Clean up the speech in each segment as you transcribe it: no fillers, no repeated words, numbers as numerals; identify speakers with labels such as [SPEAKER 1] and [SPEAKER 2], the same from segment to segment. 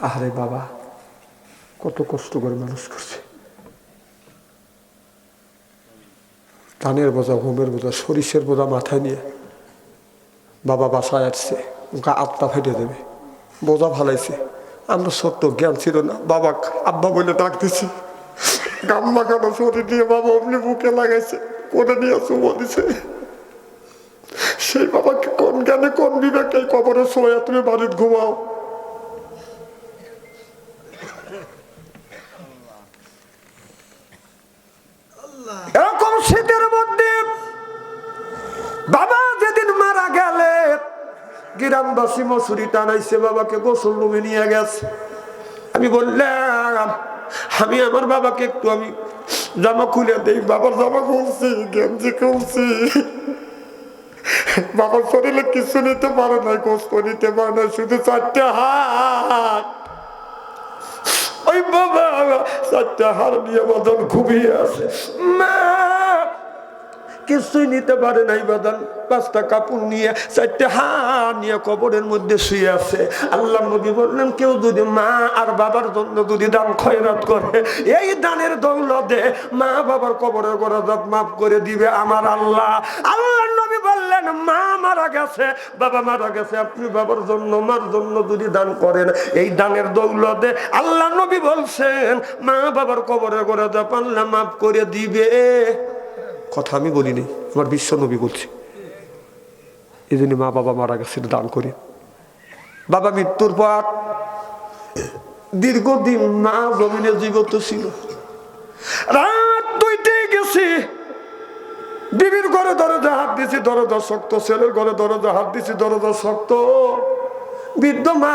[SPEAKER 1] আরে বাবা কত কষ্ট করে মানুষ করছে, ধানের বোঝা, ঘুমের বোঝা, সরিষের বোঝা মাথায় নিয়ে বাবা বাসায় আসছে, ওকে আত্মা ফেটে দেবে, বোঝা ফালাইছে। আমরা ছোট্ট, জ্ঞান ছিল না, বাবা আব্বা বলে ডাক দিছি, গাম্মা কালো শরীর নিয়ে বাবা অমনি বুকে লাগাইছে, কোনে নিয়ে চুমো দিছে। সেই বাবাকে কোন জ্ঞানে কোন বিবেকে কবরে শোয়া তুমি বাড়িতে ঘুমাও? এরকম শীতের মধ্যে বাবা যেদিন মারা গেলে গ্রামবাসী মশুরি টানাইছে, বাবাকে গোসল রুমে নিয়ে গেছে। আমি বললাম আমি আমার বাবাকে একটু আমি জামা খুলে দেই। বাবার জামা খুলছি, গেঞ্জি খুলছি, বাবার শরীরে কিছু নিতে পারে না, গোস্ত নিতে পারে না, শুধু 4টে হাত। ওই বাবা 4টে হাত নিয়ে বাদন ঘুমিয়ে আছে, মা কিছুই নিতে পারে নাই বাদান, 5টা কাপড় নিয়ে 4টে হাত নিয়ে কবরের মধ্যে শুয়ে আছে। আল্লাহ নবী বললেন কেউ যদি মা আর বাবার জন্য যদি দান খয়রাত করে, এই দানের দৌলতে মা বাবার কবরের গরাজাত মাফ করে দিবে আমার আল্লাহ। আল্লাহ নবী বললেন মা মারা গেছে, বাবা মারা গেছে, আপনি বাবার জন্য মার জন্য যদি দান করেন, এই দানের দৌলতে আল্লাহ নবী বলছেন মা বাবার কবরের গরাজাত আল্লাহ মাফ করে দিবে। কথা আমি বলিনি, আমার বিশ্ব নবী বলছে। এই জন্য মা বাবা মারা গেছে দান করি। বাবা মৃত্যুর পর দীর্ঘদিন মা জমিনে জীবিত ছিল। রাত 2টায় গেছি, বিবির ঘরে দরজা হাত দিছি, দরজা শক্ত, ছেলের ঘরে দরজা হাত দিছি, দরজা শক্ত। বৃদ্ধ মা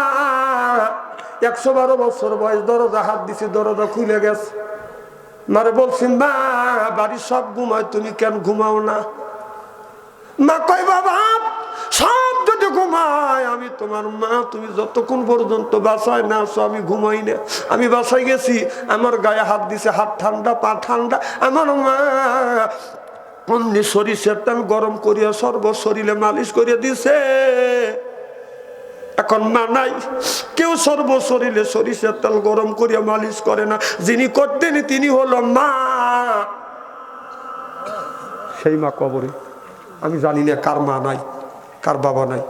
[SPEAKER 1] 112 বছর বয়স, দরজা হাত দিছি, দরজা খুলে গেছে। মারে বলছি মা বাড়ি সব ঘুমায়, তুমি কেন ঘুমাও না? মা কই বাবা সব যদি ঘুমায়, আমি তোমার মা, তুমি যতক্ষণ পর্যন্ত বাসায় না আসো আমি ঘুমাই না। আমি বাসায় গেছি, আমার গায়ে হাত দিছে, হাত ঠান্ডা পা ঠান্ডা। আমার মা অমনি সরিষার তেল গরম করিয়া সর্ব শরীরে মালিশ করিয়া দিছে। এখন মা নাই, কেউ সর্ব শরীরে সরিষার তেল গরম করিয়া মালিশ করে না। যিনি করতেন তিনি হলো মা। সেই মা কবরে। আমি জানি না কার মা নাই, কার বাবা নাই।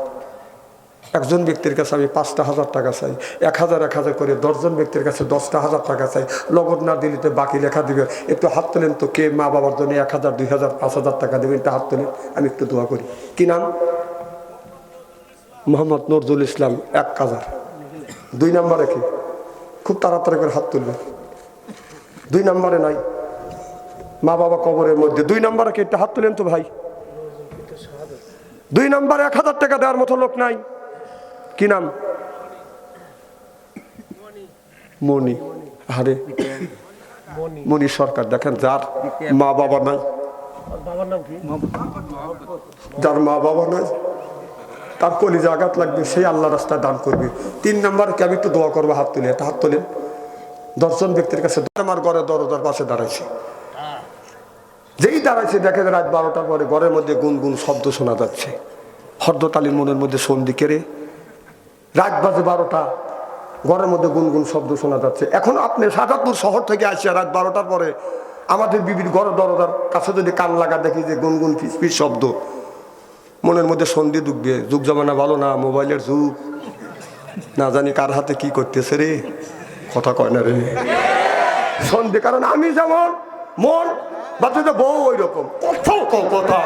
[SPEAKER 1] একজন ব্যক্তির কাছে আমি 5,000 টাকা চাই, 1000 করে 10 জন ব্যক্তির কাছে 10,000 টাকা চাই। নগদ না দিলে তো বাকি লেখা দিবে। একটু হাত তোলেন তো, কে মা বাবার জন্য 1000, 2000, 5000 টাকা দেবেন? এটা হাত তোলেন, আমি একটু দোয়া করি। কি নাম? মোহাম্মদ নজরুল ইসলাম, 1000। 2 নম্বরে কি? খুব তাড়াতাড়ি করে হাত তুলবে। 2 নম্বরে নাই, মা বাবা কবরের মধ্যে। 2 নম্বরে কি? একটা হাত তুলেন তো ভাই। 2 নম্বরে 1000 টাকা দেওয়ার মতো লোক নাই। কি নাম? মনি। আরে মনি সরকার। দেখেন যার মা বাবা নাই, যার মা বাবা নাই তার কলিজা আঘাত লাগবে, সেই আল্লাহ রাস্তায় দান করবে। 3 নম্বর কে? আমি একটু দোয়া করবো, হাত তুলে। একটা হাত তোলেন। 10 জন ব্যক্তির কাছে। আমার ঘরে দরজার পাশে দাঁড়াইছে, যেই দাঁড়াইছে দেখে রাত 12টার পরে ঘরের মধ্যে গুনগুন শব্দ শোনা যাচ্ছে। হরদত আলীর মনের মধ্যে সন্ধি কেড়ে, রাত বাজে 12টা, ঘরের মধ্যে গুনগুন শব্দ শোনা যাচ্ছে। এখন আপনি শাহজাদপুর শহর থেকে আসছে রাত 12টার পরে, আমাদের বিবির ঘর দরজার কাছে যদি কান লাগা দেখি যে গুনগুন ফিসফিস শব্দ, মনের মধ্যে সন্ধি ঢুকবে। যুগ জমানা ভালো না, মোবাইলের যুগ, না জানি কার হাতে কি করতেছে রে, কথা কয় না রে সন্ধি। কারণ আমি যেমন মন বাচ্চাদের বউ ওই রকম কথা,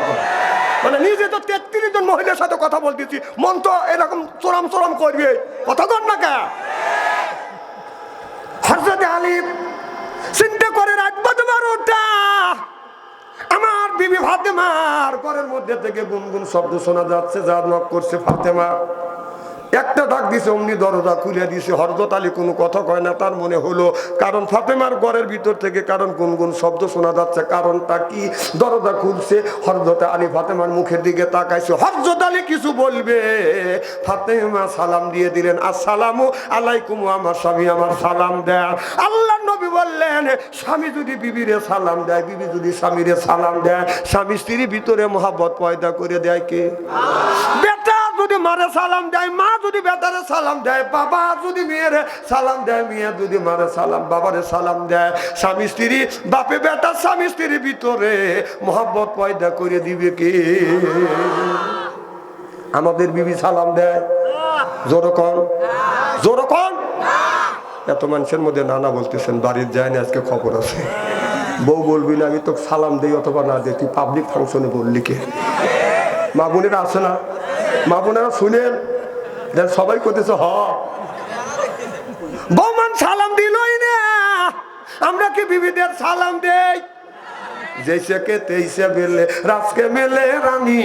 [SPEAKER 1] মানে নিজে তো 33 জন মহিলার সাথে কথা বলতেছি, মন তো এরকম চরম চরম করবে, কথা কর না কে? হযরত আলী চিন্তা করে রাত 12টা, আমার বিবি ফাতেমার ঘরের মধ্যে থেকে গুনগুন শব্দ শোনা যাচ্ছে। যার নক করছে ফাতেমা, একটা ডাক দিছে, অমনি দরজা খুলে দিছে। হযরত আলী কোনো কথা কয় না, তার মনে হলো কারণ ফাতেমার ঘরের ভিতর থেকে কারণ গুনগুন শব্দ শোনা যাচ্ছে, কারণটা কি? দরজা খুলছে, হযরত আলী ফাতেমার মুখের দিকে তাকাইছে। হযরত আলী কিছু বলবে, ফাতেমা সালাম দিয়ে দিলেন, আসসালামু আলাইকুম। আমার স্বামী আমার সালাম দেয়। আল্লাহ নবী বললেন স্বামী যদি বিবিরে সালাম দেয়, বিবি যদি স্বামীরে সালাম দেয়, স্বামী স্ত্রীর ভিতরে মহব্বত পয়দা করে দেয় কে? বেটা যদি মারে সালাম দেয়, মা যদি বেটারে সালাম দেয়, বাবা যদি মেয়েরে সালাম দেয়, মেয়ে যদি মারে সালাম বাবারে সালাম দেয়, স্বামী স্ত্রী বাপে বেটা স্বামী স্ত্রীর ভিতরে মহব্বত পয়দা করে দিবে কে? আমাদের বিবি সালাম দেয়? জোরকন জোরকন। এত মানুষের মধ্যে নানা বলতেছেন, বাড়ির যায় না, আজকে খবর আছে। বউ বলবি না আমি তো সালাম দিই অথবা না দিই, তুই পাবলিক ফাংশনে বললি কে? মা বোনেরা আছে না? মা বোনেরা শুনেন, সবাই করতেছে হ বৌমান সালাম দিলই না। আমরা কি বিবিদের সালাম দেই? जैसे के तैसे मिले रात के मिले रानी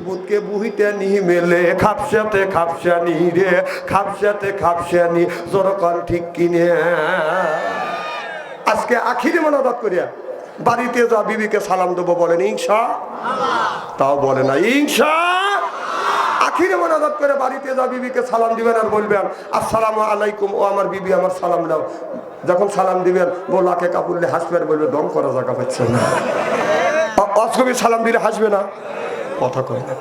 [SPEAKER 1] बुध के बुहिते नहीं मिले खापसाते खापसानी रे खापसाते खापसानी जोरकान ठीक किने आज के आखिरी मोनाजात करिया बाड़ीते जा बीबी के सालाम देबो बोलेन इंशाअल्लाह ताओ बोले ना इंशाअल्लाह आखिरी मोनाजात करे बाड़ीते जा बीबी के सालाम दिबेन और बोलबेन अस्सलामु आलाइकुम ओ आमार बीबी आमार सालाम दाও। যখন সালাম দিবেন বলাকে কাপুরলে হাসবে আর বলবে দম করা জায়গা পাচ্ছে না। অজগবি সালাম দিলে হাসবে না? কথা কয় না।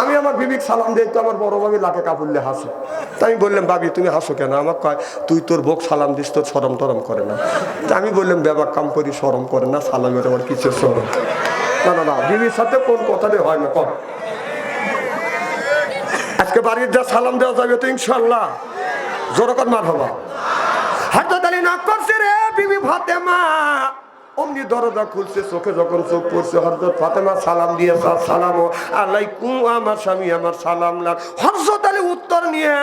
[SPEAKER 1] আমি আমার বিবিকে সালাম দিই তো আমার বড় ভাবি লাকে কাপুরলে হাসে। তাই আমি বললাম বাবি তুমি হাসো কেন? আমার কয় তুই তোর বউক সালাম দিস তোর শরম টরম করে না। তা আমি বললাম বেবা কাম করি শরম করে না, সালামের আমার কিছু শরম না। না না বিবির সাথে কোন কথাতে হয় না। কর আজকে বাড়ির যা সালাম দেওয়া যাবে তো ইনশাআল্লাহ। জোরকর মার হবা হযরত আলী নক করছে রে বিবি ফাতেমা। অমনি দরজা খুলছে, চোখে যখন চোখ পড়ছে হযরত ফাতেমা সালাম দিয়েছে আসসালামু আলাইকুম আমার স্বামী আমার সালাম লাগ। হযরত আলী উত্তর নিয়ে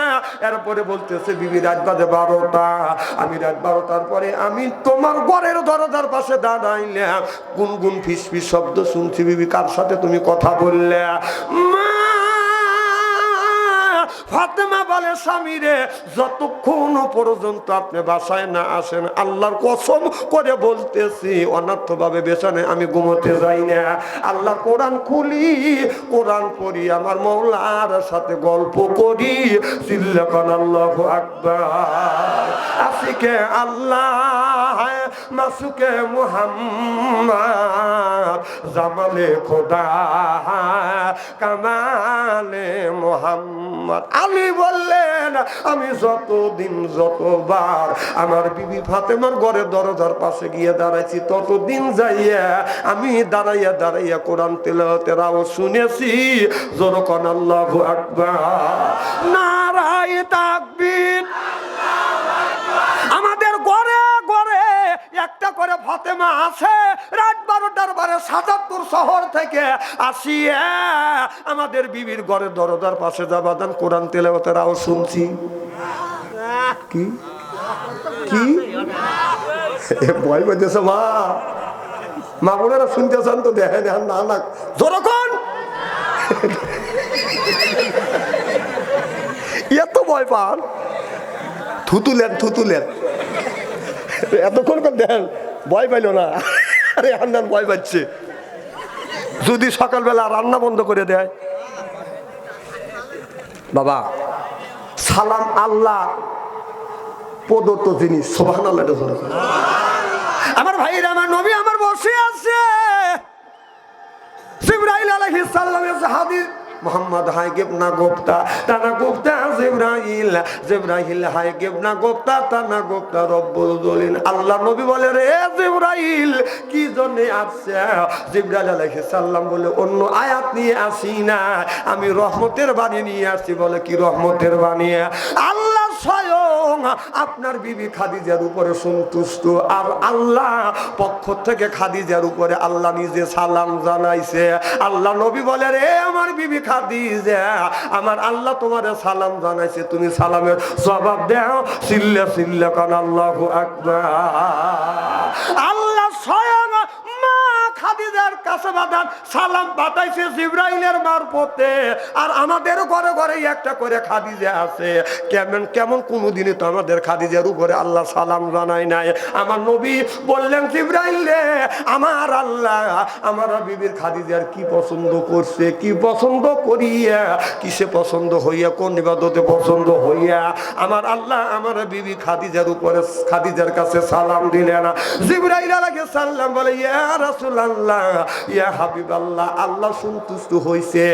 [SPEAKER 1] এরপরে বলতেছে বিবি রাত বাজে 12টা, আমি রাত 12টার পরে আমি তোমার ঘরের দরজার পাশে দাঁড়াইলাম, গুনগুন ফিসফিস শব্দ শুনছি। বিবি কার সাথে তুমি কথা বললে? মা ফাতেমা বলে স্বামী রে যতক্ষণ পর্যন্ত আপনি বাসায় না আসেন আল্লাহর কসম করে বলতেছি অনর্থ ভাবে বেশানে আমি ঘুমোতে যাই না। আল্লাহ কোরআন খুলি, কোরআন পড়ি, আমার মওলার সাথে গল্প করি। চিল্লাকান আল্লাহু আকবার। আশিকে আল্লাহ মাসুকে মুহাম্মদ জামালে খোদা কামালে মুহাম্মদ। আলী বললেন আমি যতদিন যতবার আমার বিবি ফাতেমার ঘরে দরজার পাশে গিয়ে দাঁড়াইছি ততদিন যাইয়া আমি দাঁড়াইয়া দাঁড়াইয়া কোরআন তেলাওয়াতের আওয়াজ শুনেছি। জোরকান আল্লাহু আকবার। নারায়ে তাকবীর। আমাদের ঘরে ঘরে একটা করে ফাতেমা আছে। রাত 12টার বারে ৭৭ শহর থেকে আসিয়া আমাদের বিবির ঘরে দরজার পাশে যাবাদান কোরআন তেলাওয়াতের আওয়াজ শুনছি। কি কি ভয় করতেছে মা? মা বোনেরা শুনতেছেন তো দেখেন না না যখন এত ভয় পান থুতুলেন থুতুলেন এতক্ষণ করে দেখেন ভয় পাইল না। আরে হান্নান ভয় পাচ্ছে। যদি সকালবেলা রান্না বন্ধ করে দেয় বাবা সালাম আল্লাহ প্রদত্ত জিনিস। সুবহানাল্লাহ। আমার ভাইরা আমার নবী আমার বসে আছে। জিবরাইল আলাইহিস সালামের হাদিস মোহাম্মদ হাই গেবনা গোপ্তা তানা গোপ্তা জিবরাইল জিবরাইল হাই গেবনা গোপ্তা তানা গোপ্তা রব্বুল জলিল। আল্লাহ নবী বলে রে জিবরাইল কি জন্য আসছে? জিবরাইল আলাইহিস সালাম বলে অন্য আয়াত নিয়ে আসি না, আমি রহমতের বাণী নিয়ে আসছি। বলে কি রহমতের বাণী? আল্লাহ স্বয়ং আপনার বিবি খাদিজার উপরে সন্তুষ্ট আর আল্লাহ পক্ষ থেকে খাদিজার উপরে আল্লাহ নিজে সালাম জানাইছে। আল্লাহ নবী বলে রে আমার বিবি খাদিজা আমার আল্লাহ তোমারে সালাম জানাইছে, তুমি সালামের জবাব দাও। সিল্লা সিল্লা কান আল্লাহু আকবার। আল্লাহ স্বয়ং মা খাদিজার কাছে বাদান সালাম পাঠাইছে জিবরাইলের মারফতে। আর আমাদের ঘরে ঘরে একটা করে খাদিজা আছে। কেমন কেমন কোনদিনই তো আমাদের খাদিজার উপরে আল্লাহ সালাম জানাই নাই। আমার নবী বললেন জিবরাইল রে আমার আল্লাহ আমার বিবির খাদিজার কি পছন্দ করছে, কি পছন্দ করিয়া কিসে পছন্দ হইয়া কোন ইবাদতে পছন্দ হইয়া আমার আল্লাহ আমার বিবি খাদিজার উপরে খাদিজার কাছে সালাম দিলেন। জিবরাইল আলাইহিস সালাম বলে ইয়া রাসূলুল্লাহ ইয়া হাবিবাল্লাহ আল্লাহ সন্তুষ্ট হইছে।